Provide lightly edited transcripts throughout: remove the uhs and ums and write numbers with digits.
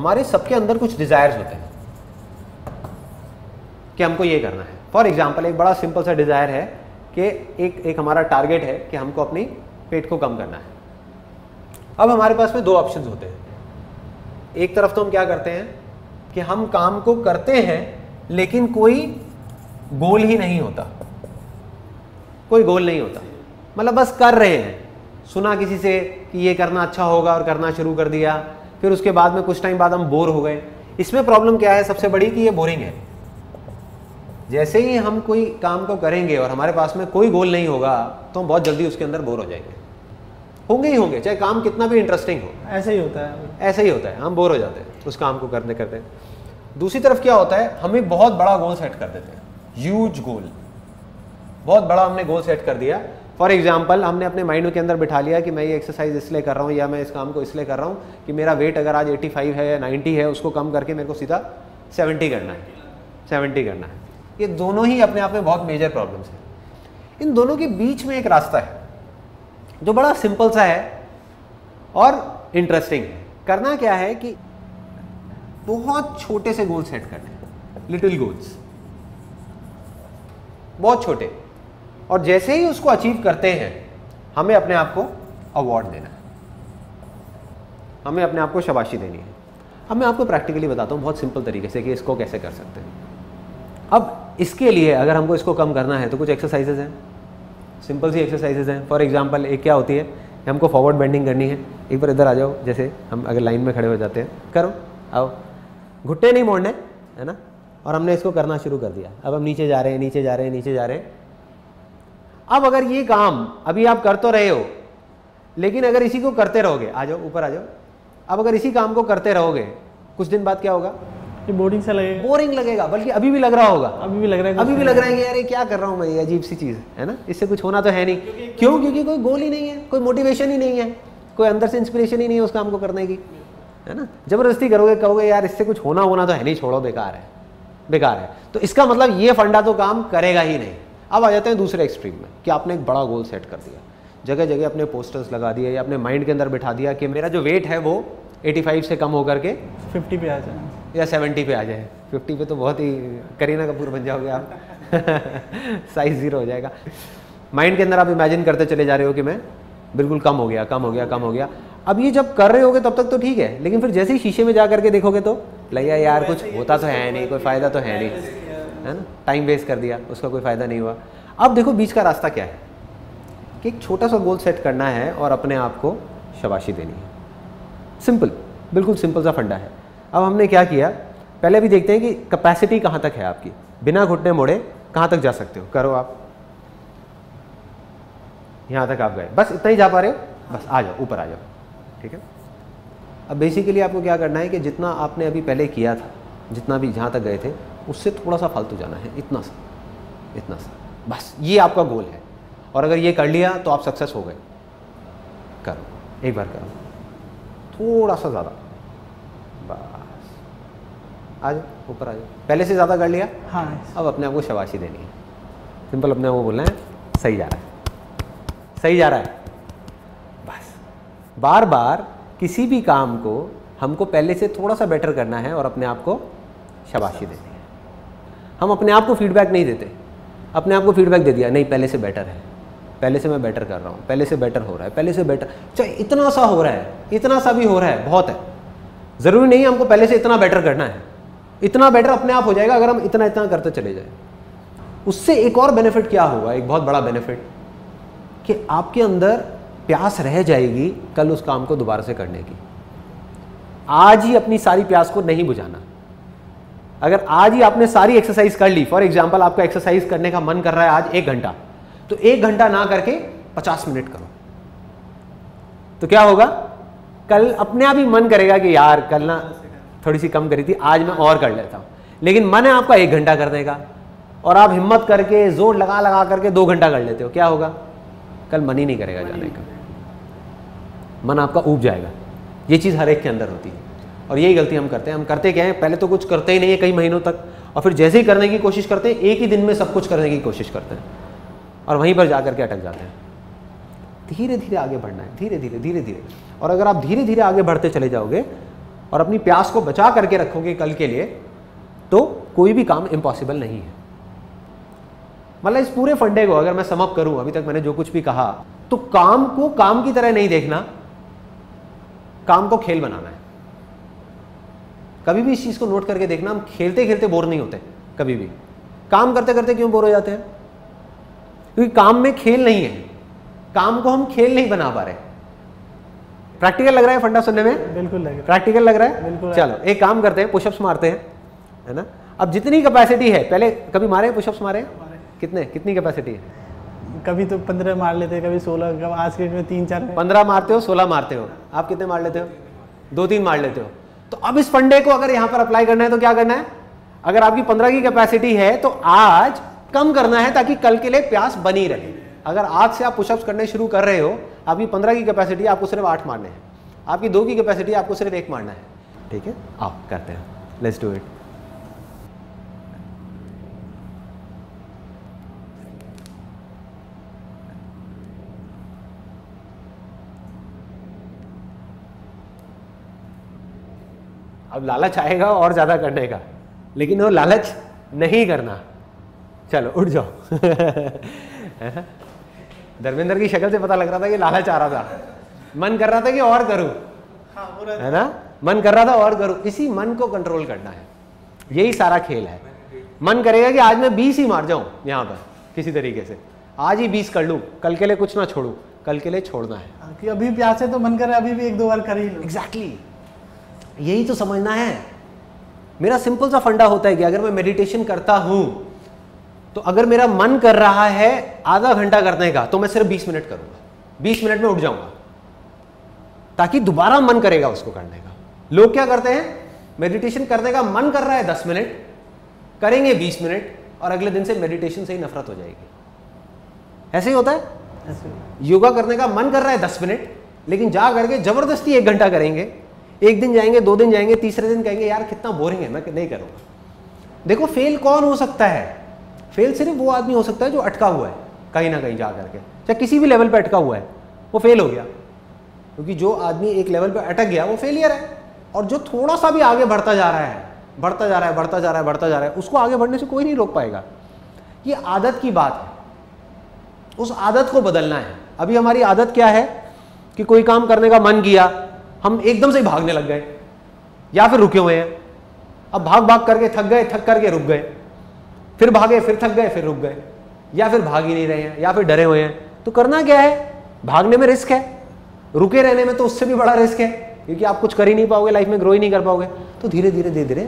हमारे सबके अंदर कुछ डिजायर्स होते हैं कि हमको ये करना है। फॉर एग्जाम्पल एक बड़ा सिंपल सा डिजायर है कि एक हमारा टारगेट है कि हमको अपनी पेट को कम करना है। अब हमारे पास में दो ऑप्शंस होते हैं। एक तरफ तो हम क्या करते हैं कि हम काम को करते हैं लेकिन कोई गोल ही नहीं होता, कोई गोल नहीं होता, मतलब बस कर रहे हैं। सुना किसी से कि ये करना अच्छा होगा और करना शुरू कर दिया, फिर उसके बाद में कुछ टाइम बाद हम बोर हो गए। इसमें प्रॉब्लम क्या है सबसे बड़ी कि ये बोरिंग है। जैसे ही हम कोई काम को करेंगे और हमारे पास में कोई गोल नहीं होगा तो हम बहुत जल्दी उसके अंदर बोर हो जाएंगे, होंगे ही होंगे, चाहे काम कितना भी इंटरेस्टिंग हो। ऐसे ही होता है, ऐसे ही होता है, हम बोर हो जाते हैं उस काम को करते करते। दूसरी तरफ क्या होता है, हम एक बहुत बड़ा गोल सेट कर देते हैं, ह्यूज गोल, बहुत बड़ा हमने गोल सेट कर दिया। फॉर एग्जाम्पल हमने अपने माइंड के अंदर बिठा लिया कि मैं ये एक्सरसाइज इसलिए कर रहा हूँ या मैं इस काम को इसलिए कर रहा हूँ कि मेरा वेट अगर आज 85 है या 90 है उसको कम करके मेरे को सीधा 70 करना है, 70 करना है। ये दोनों ही अपने आप में बहुत मेजर प्रॉब्लम्स हैं। इन दोनों के बीच में एक रास्ता है जो बड़ा सिंपल सा है और इंटरेस्टिंग है। करना क्या है कि बहुत छोटे से गोल सेट करने, लिटिल गोल्स, बहुत छोटे, और जैसे ही उसको अचीव करते हैं हमें अपने आप को अवार्ड देना है, हमें अपने आप को शाबाशी देनी है। अब मैं आपको प्रैक्टिकली बताता हूँ बहुत सिंपल तरीके से कि इसको कैसे कर सकते हैं। अब इसके लिए अगर हमको इसको कम करना है तो कुछ एक्सरसाइजेज हैं, सिंपल सी एक्सरसाइजेज हैं। फॉर एग्जांपल एक क्या होती है, हमको फॉरवर्ड बेंडिंग करनी है। एक बार इधर आ जाओ, जैसे हम अगर लाइन में खड़े हो जाते हैं, करो, आओ, घुट्टे नहीं मोड़ने, है ना। और हमने इसको करना शुरू कर दिया। अब हम नीचे जा रहे हैं, नीचे जा रहे हैं, नीचे जा रहे हैं। अब अगर ये काम अभी आप कर तो रहे हो, लेकिन अगर इसी को करते रहोगे, आ जाओ ऊपर आ जाओ, अब अगर इसी काम को करते रहोगे कुछ दिन बाद क्या होगा, ये बोरिंग सा लगेगा, बोरिंग लगेगा, बल्कि अभी भी लग रहा होगा, अभी भी लग रहा है, अभी भी लग रहा है कि यार ये क्या कर रहा हूँ मैं, ये अजीब सी चीज़ है ना, इससे कुछ होना तो है नहीं। क्यों? क्योंकि कोई गोल ही नहीं है, कोई मोटिवेशन ही नहीं है, कोई अंदर से इंस्पिरेशन ही नहीं है उस काम को करने की, है ना। जबरदस्ती करोगे, कहोगे यार इससे कुछ होना तो है नहीं, छोड़ो, बेकार है, बेकार है। तो इसका मतलब ये फंडा तो काम करेगा ही नहीं। अब आ जाते हैं दूसरे एक्सट्रीम में कि आपने एक बड़ा गोल सेट कर दिया, जगह जगह अपने पोस्टर्स लगा दिए या अपने माइंड के अंदर बिठा दिया कि मेरा जो वेट है वो 85 से कम होकर के 50 पे आ जाए या 70 पे आ जाए। 50 पे तो बहुत ही करीना कपूर बन जाओगे आप साइज 0 हो जाएगा। माइंड के अंदर आप इमेजिन करते चले जा रहे हो कि मैं बिल्कुल कम हो गया, कम हो गया, कम हो गया। अब ये जब कर रहे होगे तब तक तो ठीक है, लेकिन फिर जैसे ही शीशे में जा करके देखोगे तो लगेगा यार कुछ होता तो है नहीं, कोई फ़ायदा तो है नहीं, है ना, टाइम वेस्ट कर दिया, उसका कोई फ़ायदा नहीं हुआ। अब देखो बीच का रास्ता क्या है कि एक छोटा सा गोल सेट करना है और अपने आप को शाबाशी देनी है। सिंपल, बिल्कुल सिंपल सा फंडा है। अब हमने क्या किया, पहले भी देखते हैं कि कैपेसिटी कहाँ तक है आपकी, बिना घुटने मोड़े कहाँ तक जा सकते हो। करो आप, यहाँ तक आप गए, बस इतना ही जा पा रहे हो, बस आ जाओ, ऊपर आ जाओ, ठीक है। अब बेसिकली आपको क्या करना है कि जितना आपने अभी पहले किया था, जितना भी जहाँ तक गए थे, उससे थोड़ा सा फालतू जाना है, इतना सा, इतना सा, बस ये आपका गोल है। और अगर ये कर लिया तो आप सक्सेस हो गए। करो, एक बार करो, थोड़ा सा ज़्यादा, बस आ जाओ, ऊपर आ जाओ। पहले से ज़्यादा कर लिया, हाँ। अब अपने आप को शाबाशी देनी है। सिंपल अपने आप को बोलना है सही जा रहा है, सही जा रहा है। बस बार बार किसी भी काम को हमको पहले से थोड़ा सा बेटर करना है और अपने आप को शाबाशी देनी है। हम अपने आप को फीडबैक नहीं देते, अपने आप को फीडबैक दे दिया, नहीं पहले से बेटर है, पहले से मैं बेटर कर रहा हूँ, पहले से बेटर हो रहा है, पहले से बेटर, चाहे इतना सा हो रहा है, इतना सा भी हो रहा है, बहुत है। ज़रूरी नहीं हमको पहले से इतना बेटर करना है, इतना बेटर अपने आप हो जाएगा अगर हम इतना इतना करते चले जाए। उससे एक और बेनिफिट क्या होगा, एक बहुत बड़ा बेनिफिट, कि आपके अंदर प्यास रह जाएगी कल उस काम को दोबारा से करने की। आज ही अपनी सारी प्यास को नहीं बुझाना। अगर आज ही आपने सारी एक्सरसाइज कर ली, फॉर एग्जांपल आपका एक्सरसाइज करने का मन कर रहा है आज 1 घंटा, तो 1 घंटा ना करके 50 मिनट करो, तो क्या होगा, कल अपने आप ही मन करेगा कि यार कल ना थोड़ी सी कम करी थी, आज मैं और कर लेता हूँ। लेकिन मन है आपका 1 घंटा करने का, और आप हिम्मत करके जोर लगा लगा करके 2 घंटा कर लेते हो, क्या होगा, कल मन ही नहीं करेगा जाने का, मन आपका ऊब जाएगा। ये चीज़ हर एक के अंदर होती है, और यही गलती हम करते हैं। हम करते क्या है, पहले तो कुछ करते ही नहीं है कई महीनों तक, और फिर जैसे ही करने की कोशिश करते हैं, एक ही दिन में सब कुछ करने की कोशिश करते हैं, और वहीं पर जाकर के अटक जाते हैं। धीरे धीरे आगे बढ़ना है, धीरे धीरे धीरे धीरे। और अगर आप धीरे धीरे आगे बढ़ते चले जाओगे और अपनी प्यास को बचा करके रखोगे कल के लिए, तो कोई भी काम इम्पॉसिबल नहीं है। मतलब इस पूरे फंडे को अगर मैं सम अप करूं, अभी तक मैंने जो कुछ भी कहा, तो काम को काम की तरह नहीं देखना, काम को खेल बनाना है। कभी भी इस चीज को नोट करके देखना, हम खेलते खेलते बोर नहीं होते कभी भी। काम करते करते क्यों बोर हो जाते हैं? क्योंकि काम में खेल नहीं है, काम को हम खेल नहीं बना पा रहे। प्रैक्टिकल लग रहा है फंडा सुनने में? बिल्कुल लग रहा है। प्रैक्टिकल लग रहा है? बिल्कुल। चलो एक काम करते हैं, पुशअप्स मारते हैं, है ना। अब जितनी कैपेसिटी है, पहले कभी मारे पुशअप्स मारे? कितनी कैपेसिटी है? कभी तो 15 मार लेते हैं, कभी 16, कभी आज के डेट में 3-4। 15 मारते हो, 16 मारते हो, आप कितने मार लेते हो? 2-3 मार लेते हो। तो अब इस फंडे को अगर यहां पर अप्लाई करना है तो क्या करना है? अगर आपकी 15 की कैपेसिटी है तो आज कम करना है ताकि कल के लिए प्यास बनी रहे। अगर आज से आप पुशअप्स करने शुरू कर रहे हो, आपकी 15 की कैपेसिटी, आपको सिर्फ 8 मारने हैं। आपकी 2 की कैपेसिटी, आपको सिर्फ 1 मारना है। ठीक है, आओ करते हैं, लेट्स डू इट। अब लालच आएगा और ज्यादा करने का, लेकिन वो लालच नहीं करना। चलो उठ जाओ। धर्मेंद्र की शक्ल से पता लग रहा था कि लालच आ रहा था, मन कर रहा था कि और करूं, है ना, मन कर रहा था और करूं। इसी मन को कंट्रोल करना है, यही सारा खेल है। मन करेगा कि आज मैं 20 ही मार जाऊं यहां पर किसी तरीके से, आज ही 20 कर लूं, कल के लिए कुछ ना छोड़ू, कल के लिए छोड़ना है। कि अभी प्यास है तो मन करे अभी भी 1-2 बार कर ही लो। एग्जैक्टली, यही तो समझना है। मेरा सिंपल सा फंडा होता है कि अगर मैं मेडिटेशन करता हूं तो अगर मेरा मन कर रहा है आधा घंटा करने का, तो मैं सिर्फ 20 मिनट करूंगा, 20 मिनट में उठ जाऊंगा, ताकि दोबारा मन करेगा उसको करने का। लोग क्या करते हैं, मेडिटेशन करने का मन कर रहा है 10 मिनट, करेंगे 20 मिनट और अगले दिन से मेडिटेशन से ही नफरत हो जाएगी। ऐसे ही होता है। योगा करने का मन कर रहा है 10 मिनट, लेकिन जा करके जबरदस्ती 1 घंटा करेंगे। 1 दिन जाएंगे, 2 दिन जाएंगे, तीसरे दिन कहेंगे यार कितना बोरिंग है, मैं नहीं करूंगा। देखो फेल कौन हो सकता है? फेल सिर्फ वो आदमी हो सकता है जो अटका हुआ है कहीं ना कहीं जा करके, चाहे किसी भी लेवल पे अटका हुआ है, वो फेल हो गया। क्योंकि जो आदमी एक लेवल पे अटक गया वो फेलियर है, और जो थोड़ा सा भी आगे बढ़ता जा रहा है, बढ़ता जा रहा है, बढ़ता जा रहा है, बढ़ता जा रहा है, उसको आगे बढ़ने से कोई नहीं रोक पाएगा। ये आदत की बात है, उस आदत को बदलना है। अभी हमारी आदत क्या है कि कोई काम करने का मन किया, हम एकदम से भागने लग गए या फिर रुके हुए हैं। अब भाग भाग करके थक गए, थक करके रुक गए, फिर भागे, फिर थक गए, फिर रुक गए, या फिर भाग ही नहीं रहे हैं, या फिर डरे हुए हैं। तो करना क्या है? भागने में रिस्क है, रुके रहने में तो उससे भी बड़ा रिस्क है, क्योंकि आप कुछ कर ही नहीं पाओगे, लाइफ में ग्रो ही नहीं कर पाओगे। तो धीरे धीरे धीरे धीरे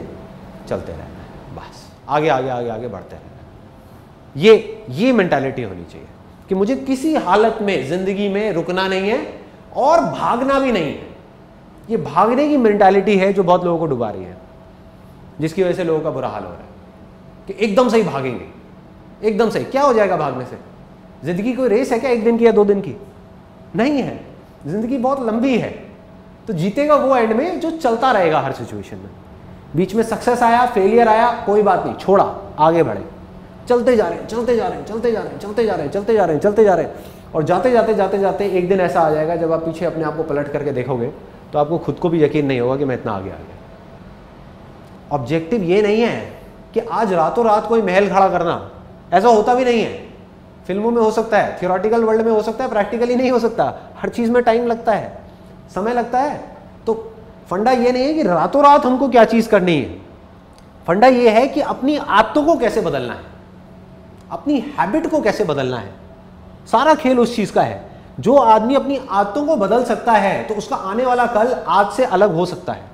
चलते रहना है, बस आगे आगे आगे आगे बढ़ते रहना है। ये मेंटालिटी होनी चाहिए कि मुझे किसी हालत में जिंदगी में रुकना नहीं है और भागना भी नहीं है। ये भागने की मेंटालिटी है जो बहुत लोगों को डुबा रही है, जिसकी वजह से लोगों का बुरा हाल हो रहा है कि एकदम से ही भागेंगे, एकदम से। क्या हो जाएगा भागने से? जिंदगी कोई रेस है क्या 1 दिन की या 2 दिन की? नहीं है, जिंदगी बहुत लंबी है। तो जीतेगा वो एंड में जो चलता रहेगा हर सिचुएशन में। बीच में सक्सेस आया, फेलियर आया, कोई बात नहीं, छोड़ा, आगे बढ़े, चलते जा रहे हैं, चलते जा रहे हैं, चलते जा रहे हैं, चलते जा रहे हैं, चलते जा रहे हैं, चलते जा रहे हैं। और जाते जाते जाते जाते एक दिन ऐसा आ जाएगा जब आप पीछे अपने आप को पलट करके देखोगे तो आपको खुद को भी यकीन नहीं होगा कि मैं इतना आगे आ गया। ऑब्जेक्टिव ये नहीं है कि आज रातों रात कोई महल खड़ा करना, ऐसा होता भी नहीं है। फिल्मों में हो सकता है, थियोरेटिकल वर्ल्ड में हो सकता है, प्रैक्टिकली नहीं हो सकता। हर चीज़ में टाइम लगता है, समय लगता है। तो फंडा ये नहीं है कि रातों रात हमको क्या चीज़ करनी है। फंडा ये है कि अपनी आदतों को कैसे बदलना है, अपनी हैबिट को कैसे बदलना है। सारा खेल उस चीज़ का है। जो आदमी अपनी आदतों को बदल सकता है तो उसका आने वाला कल आज से अलग हो सकता है।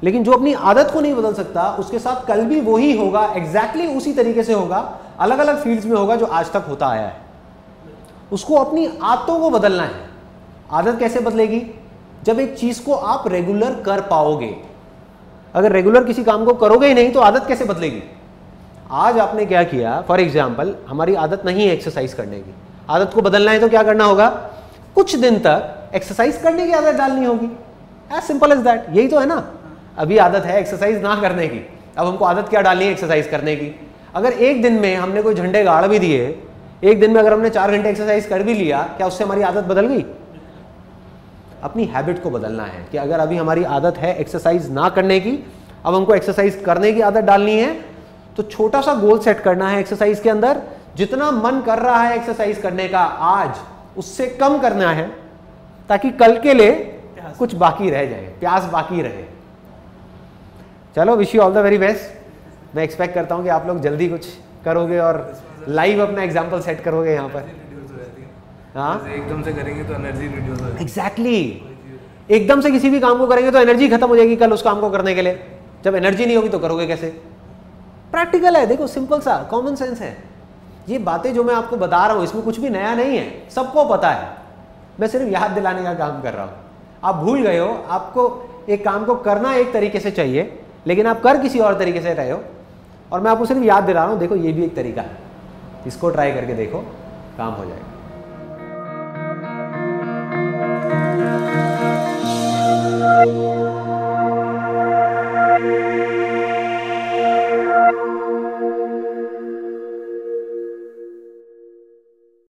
लेकिन जो अपनी आदत को नहीं बदल सकता, उसके साथ कल भी वही होगा, एग्जैक्टली उसी तरीके से होगा, अलग अलग फील्ड्स में होगा जो आज तक होता आया है। उसको अपनी आदतों को बदलना है। आदत कैसे बदलेगी? जब एक चीज को आप रेगुलर कर पाओगे। अगर रेगुलर किसी काम को करोगे ही नहीं तो आदत कैसे बदलेगी? आज आपने क्या किया, फॉर एग्जाम्पल हमारी आदत नहीं है एक्सरसाइज करने की, आदत को बदलना है तो क्या करना होगा? कुछ दिन तक एक्सरसाइज करने की आदत डालनी होगी। As simple as that. यही तो है ना। अभी आदत है एक्सरसाइज ना करने की, अब हमको आदत क्या डालनी है? एक्सरसाइज करने की। अगर एक दिन में हमने कोई झंडे गाड़ भी दिए, एक दिन में अगर हमने 4 घंटे एक्सरसाइज कर भी लिया, क्या उससे हमारी आदत बदल गई? अपनी हैबिट को बदलना है कि अगर अभी हमारी आदत है एक्सरसाइज ना करने की, अब हमको एक्सरसाइज करने की आदत डालनी है, तो छोटा सा गोल सेट करना है एक्सरसाइज के अंदर। जितना मन कर रहा है एक्सरसाइज करने का आज, उससे कम करना है, ताकि कल के लिए कुछ बाकी रह जाए, प्यास बाकी रहे। चलो, wish you all the very best. मैं एक्सपेक्ट करता हूं कि आप लोग जल्दी कुछ करोगे और लाइव अपना एग्जाम्पल सेट करोगे यहाँ पर। हाँ, एकदम से करेंगे तो एनर्जी रिड्यूस हो जाएगी। एग्जैक्टली, एकदम से किसी भी काम को करेंगे तो एनर्जी खत्म हो जाएगी कल उस काम को करने के लिए। जब एनर्जी नहीं होगी तो करोगे कैसे? प्रैक्टिकल है, देखो, सिंपल सा कॉमन सेंस है। ये बातें जो मैं आपको बता रहा हूँ इसमें कुछ भी नया नहीं है, सबको पता है। मैं सिर्फ याद दिलाने का काम कर रहा हूँ। आप भूल गए हो, आपको एक काम को करना एक तरीके से चाहिए, लेकिन आप कर किसी और तरीके से रहे हो, और मैं आपको सिर्फ याद दिला रहा हूँ, देखो ये भी एक तरीका है, इसको ट्राई करके देखो, काम हो जाएगा।